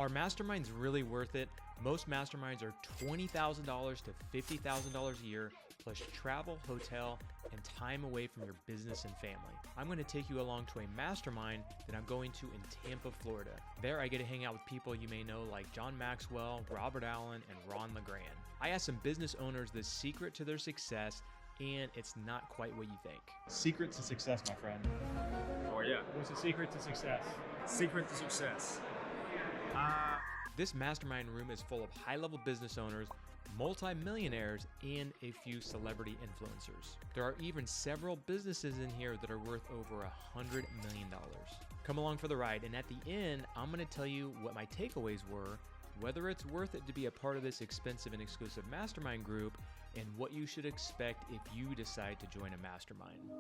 Are masterminds really worth it? Most masterminds are $20,000 to $50,000 a year, plus travel, hotel, and time away from your business and family. I'm going to take you along to a mastermind that I'm going to in Tampa, Florida. There I get to hang out with people you may know like John Maxwell, Robert Allen, and Ron LeGrand. I asked some business owners the secret to their success, and it's not quite what you think. Secret to success, my friend. Oh yeah. What's the secret to success? Secret to success. This mastermind room is full of high-level business owners, multi-millionaires, and a few celebrity influencers. There are even several businesses in here that are worth over $100 million. Come along for the ride, and at the end, I'm going to tell you what my takeaways were, whether it's worth it to be a part of this expensive and exclusive mastermind group, and what you should expect if you decide to join a mastermind.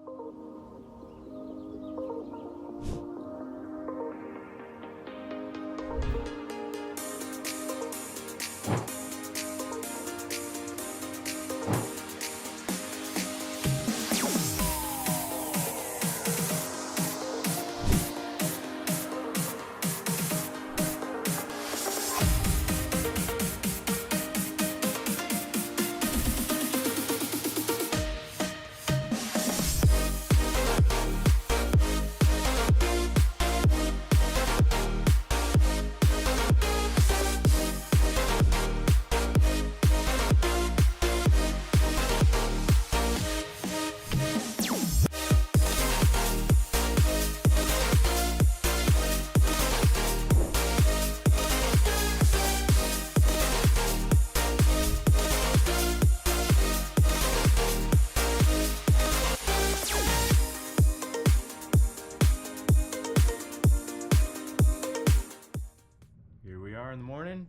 In the morning.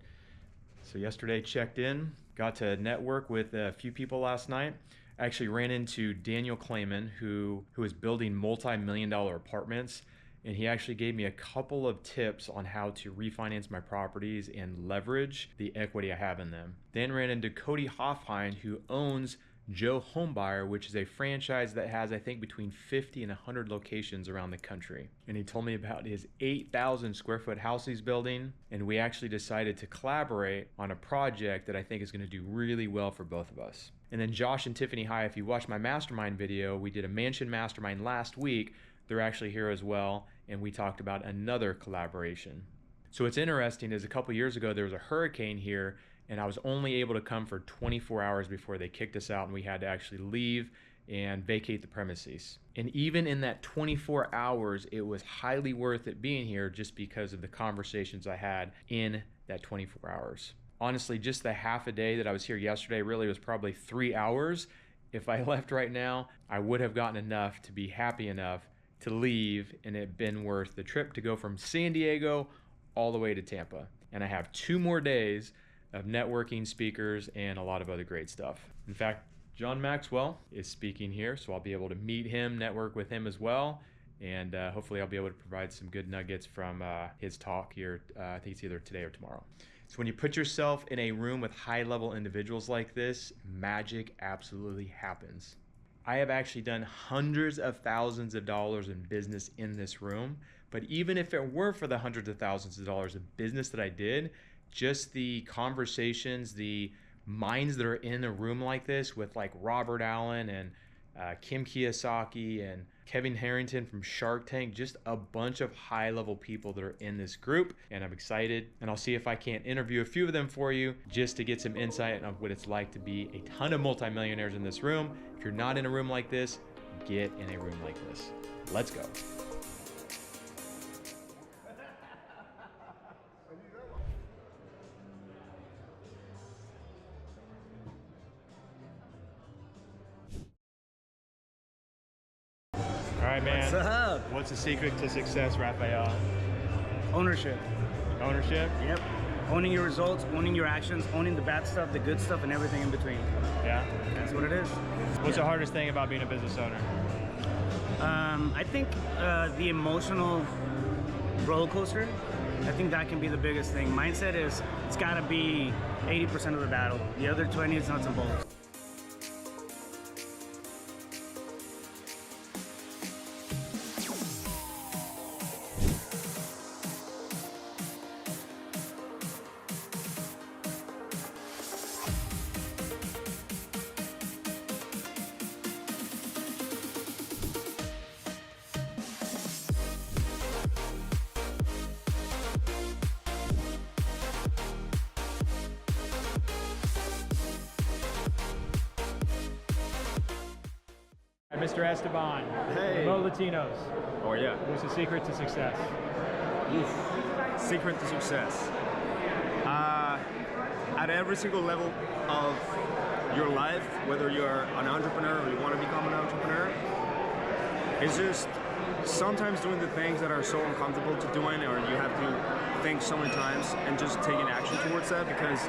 So yesterday checked in, got to network with a few people last night. I actually ran into Daniel Clayman, who is building multi-million-dollar apartments, and he actually gave me a couple of tips on how to refinance my properties and leverage the equity I have in them. Then ran into Cody Hoffheim, who owns Joe Homebuyer, which is a franchise that has, I think, between 50 and 100 locations around the country. And he told me about his 8,000 square foot house he's building. And we actually decided to collaborate on a project that I think is going to do really well for both of us. And then Josh and Tiffany High, if you watched my mastermind video, we did a mansion mastermind last week. They're actually here as well. And we talked about another collaboration. So what's interesting is a couple years ago, there was a hurricane here, and I was only able to come for 24 hours before they kicked us out, and we had to actually leave and vacate the premises. And even in that 24 hours, it was highly worth it being here just because of the conversations I had in that 24 hours. Honestly, just the half a day that I was here yesterday really was probably 3 hours. If I left right now, I would have gotten enough to be happy enough to leave, and it been worth the trip to go from San Diego all the way to Tampa. And I have 2 more days of networking, speakers, and a lot of other great stuff. In fact, John Maxwell is speaking here, so I'll be able to meet him, network with him as well, and hopefully I'll be able to provide some good nuggets from his talk here. I think it's either today or tomorrow. So when you put yourself in a room with high-level individuals like this, magic absolutely happens. I have actually done hundreds of thousands of dollars in business in this room, but even if it were for the hundreds of thousands of dollars of business that I did, just the conversations, the minds that are in a room like this with like Robert Allen and Kim Kiyosaki and Kevin Harrington from Shark Tank, just a bunch of high-level people that are in this group, and I'm excited, and I'll see if I can't interview a few of them for you just to get some insight on what it's like to be a ton of multimillionaires in this room. If you're not in a room like this, get in a room like this. Let's go. All right, man. What's up? What's the secret to success, Raphael? Ownership. Ownership? Yep. Owning your results, owning your actions, owning the bad stuff, the good stuff, and everything in between. Yeah. That's what it is. What's the hardest thing about being a business owner? I think the emotional roller coaster, I think that can be the biggest thing. Mindset is, it's gotta be 80% of the battle. The other 20 is nuts and bolts. Mr. Esteban. Hey. Mo Latinos. Oh yeah. What's the secret to success? Secret to success. At every single level of your life, whether you're an entrepreneur or you want to become an entrepreneur, it's just sometimes doing the things that are so uncomfortable to doing, or you have to think so many times and just taking action towards that, because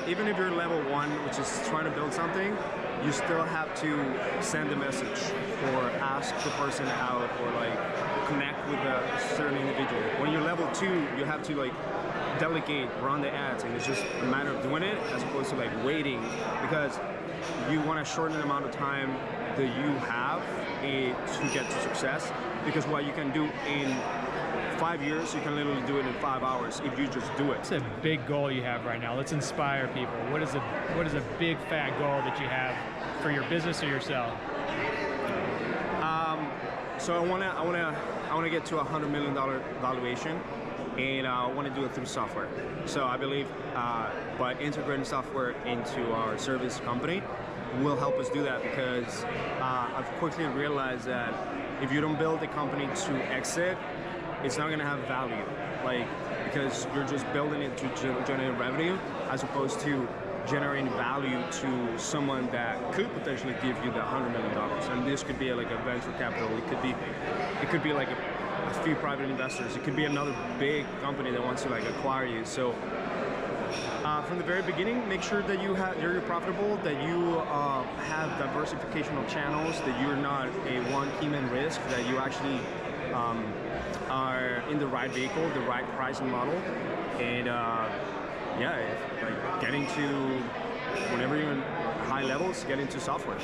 even if you're level 1, which is trying to build something, you still have to send a message or ask the person out or like connect with a certain individual. When you're level 2, you have to like delegate, run the ads, and it's just a matter of doing it as opposed to like waiting, because you want to shorten the amount of time that you have to get to success, because what you can do in 5 years, you can literally do it in 5 hours if you just do it. What's a big goal you have right now? Let's inspire people. What is a big fat goal that you have for your business or yourself? So I wanna get to $100 million valuation, and I want to do it through software. So I believe by integrating software into our service company will help us do that, because I've quickly realized that if you don't build a company to exit, it's not going to have value, like, because you're just building it to generate revenue as opposed to generating value to someone that could potentially give you the $100 million. And this could be like a venture capital. It could be like a few private investors. It could be another big company that wants to like acquire you. So from the very beginning, make sure that you're profitable, that you have diversification of channels, that you're not a one key man risk, that you actually are in the right vehicle, the right pricing model, and like getting to, whenever you're in high levels, get into software.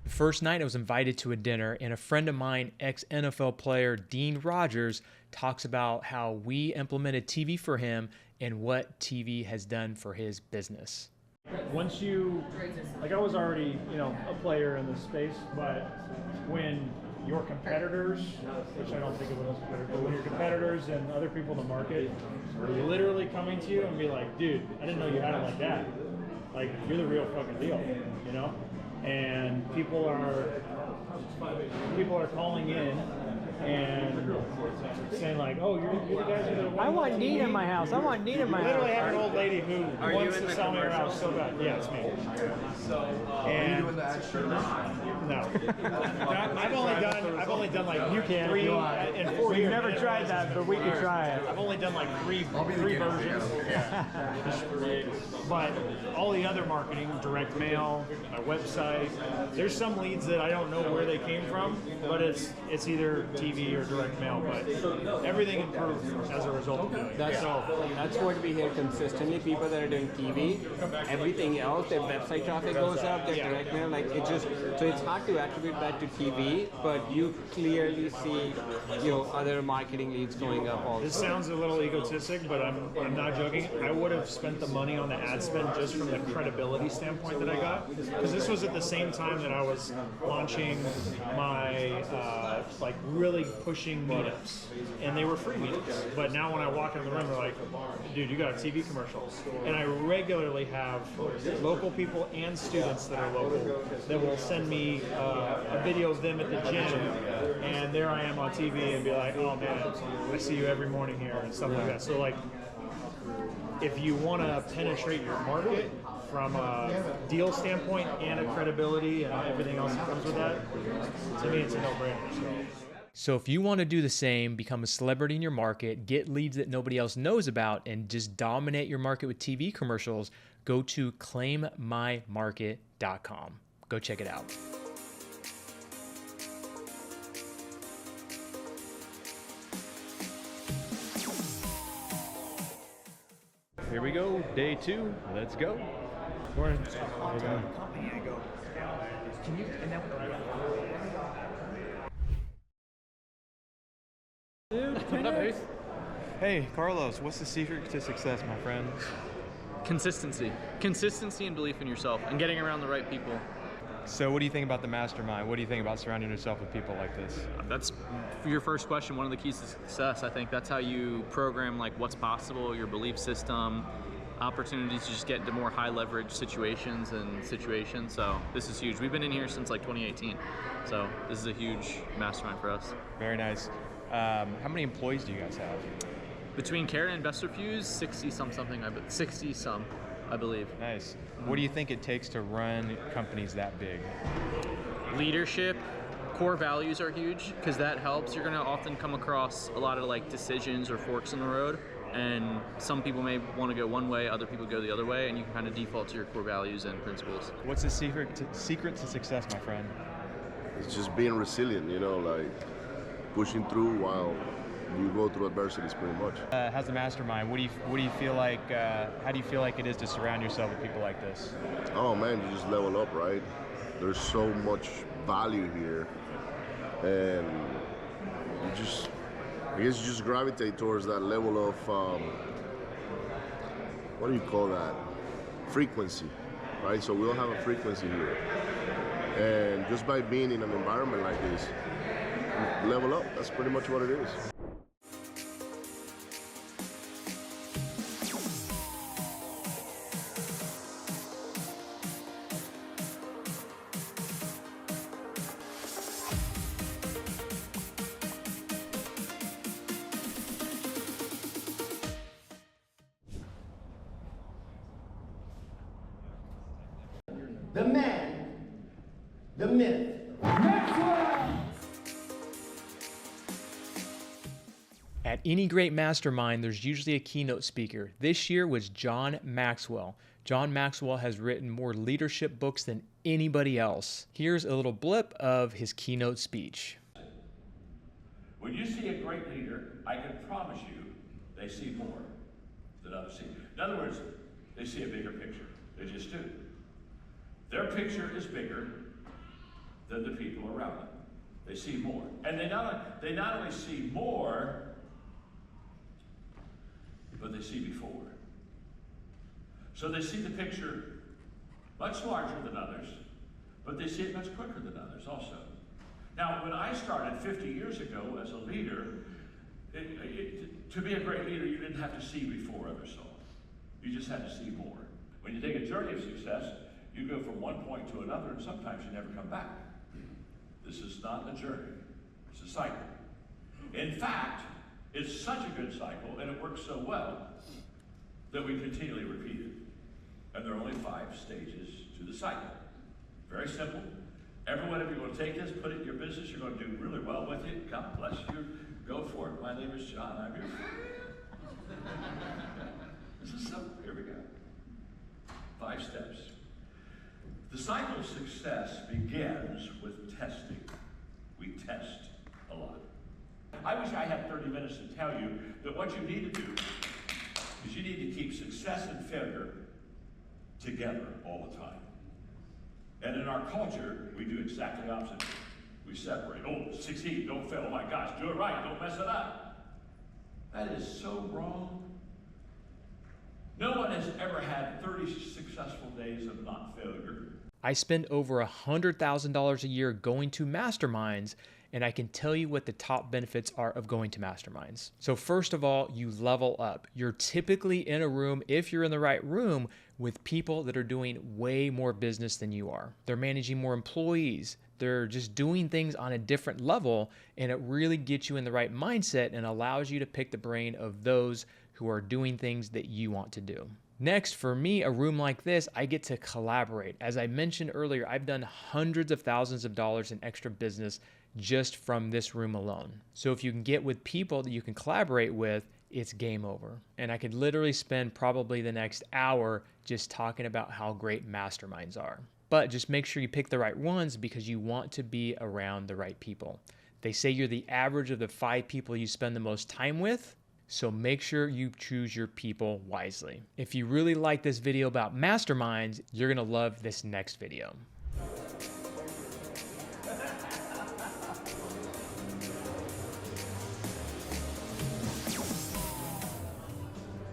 First night, I was invited to a dinner, and a friend of mine, ex-NFL player Dean Rogers, talks about how we implemented TV for him and what TV has done for his business. Once you, like, I was already, a player in this space, but when your competitors, which I don't think of them as competitors, but when your competitors and other people in the market are literally coming to you and be like, dude, I didn't know you had it like that. Like, you're the real fucking deal, And people are calling in and saying like, "Oh, you're the guys who are the ones." I want Nina in my house. I want Nina in my house. Literally have an old lady who wants to sell me her house so bad. Yeah, it's me. And are you doing the ad shirt? No. I've only done like you can three if you want. in 4 years. We've never tried that, but we can try it. I've only done like three versions. But all the other marketing, direct mail, my website, there's some leads that I don't know where they came from, but it's either TV or direct mail, but everything improved as a result of doing it. That's what we hear consistently. People that are doing TV, everything else, their website traffic goes up, their direct mail, so it's hard to attribute that to TV, but you clearly see other marketing leads going up also. This sounds a little egotistic, but I'm not joking. I would have spent the money on the ad spend just from the credibility standpoint that I got, because this was at the same time that I was launching my really pushing meetups, and they were free meetups. But now when I walk in the room, they're like, dude, you got a TV commercial. And I regularly have local people and students that are local that will send me a video of them at the gym, and there I am on TV and be like, oh man, I see you every morning here and stuff like that. So like, if you want to penetrate your market from a deal standpoint and a credibility and everything else that comes with that, to me it's a no-brainer. So if you want to do the same, become a celebrity in your market, get leads that nobody else knows about, and just dominate your market with TV commercials, go to claimmymarket.com. Go check it out. Here we go, day 2. Let's go. Morning. Hey, Carlos, what's the secret to success, my friend? Consistency and belief in yourself and getting around the right people. So what do you think about the Mastermind? What do you think about surrounding yourself with people like this? That's your first question, one of the keys to success. I think that's how you program like what's possible, your belief system, opportunities to just get into more high leverage situations. So this is huge. We've been in here since like 2018. So this is a huge mastermind for us. Very nice. How many employees do you guys have? Between Karen and Investorfuse, 60 some, I believe. Nice. What do you think it takes to run companies that big? Leadership, core values are huge because that helps. You're going to often come across a lot of like decisions or forks in the road, and some people may want to go one way, other people go the other way, and you can kind of default to your core values and principles. What's the secret to success, my friend? It's just being resilient, you know, like pushing through while you go through adversities pretty much. How's the Mastermind? What do you feel like, how do you feel like it is to surround yourself with people like this? Oh man, you just level up, right? There's so much value here, and I guess you just gravitate towards that level of, what do you call that? Frequency, right? So we all have a frequency here. And just by being in an environment like this, you level up. That's pretty much what it is. The man, the myth, Maxwell! At any great mastermind, there's usually a keynote speaker. This year was John Maxwell. John Maxwell has written more leadership books than anybody else. Here's a little blip of his keynote speech. When you see a great leader, I can promise you they see more than others see. In other words, they see a bigger picture. They just do. Their picture is bigger than the people around them. They see more. And they not only see more, but they see before. So they see the picture much larger than others, but they see it much quicker than others also. Now, when I started 50 years ago as a leader, to be a great leader, you didn't have to see before others saw. You just had to see more. When you take a journey of success, you go from one point to another, and sometimes you never come back. This is not a journey, it's a cycle. In fact, it's such a good cycle, and it works so well, that we continually repeat it. And there are only 5 stages to the cycle. Very simple. Everyone, if you're going to take this, put it in your business, you're going to do really well with it. God bless you. Go for it. My name is John. I'm your friend. This is simple. Here we go. 5 steps. The cycle of success begins with testing. We test a lot. I wish I had 30 minutes to tell you that what you need to do is you need to keep success and failure together all the time. And in our culture, we do exactly the opposite. We separate. Oh, succeed, don't fail. Oh my gosh, do it right, don't mess it up. That is so wrong. No one has ever had 30 successful days of not failure. I spend over $100,000 a year going to masterminds, and I can tell you what the top benefits are of going to masterminds. So first of all, you level up. You're typically in a room, if you're in the right room, with people that are doing way more business than you are. They're managing more employees. They're just doing things on a different level, and it really gets you in the right mindset and allows you to pick the brain of those who are doing things that you want to do. Next, for me, a room like this, I get to collaborate. As I mentioned earlier, I've done hundreds of thousands of dollars in extra business just from this room alone. So if you can get with people that you can collaborate with, it's game over. And I could literally spend probably the next hour just talking about how great masterminds are. But just make sure you pick the right ones because you want to be around the right people. They say you're the average of the 5 people you spend the most time with. So make sure you choose your people wisely. If you really like this video about masterminds, you're gonna love this next video.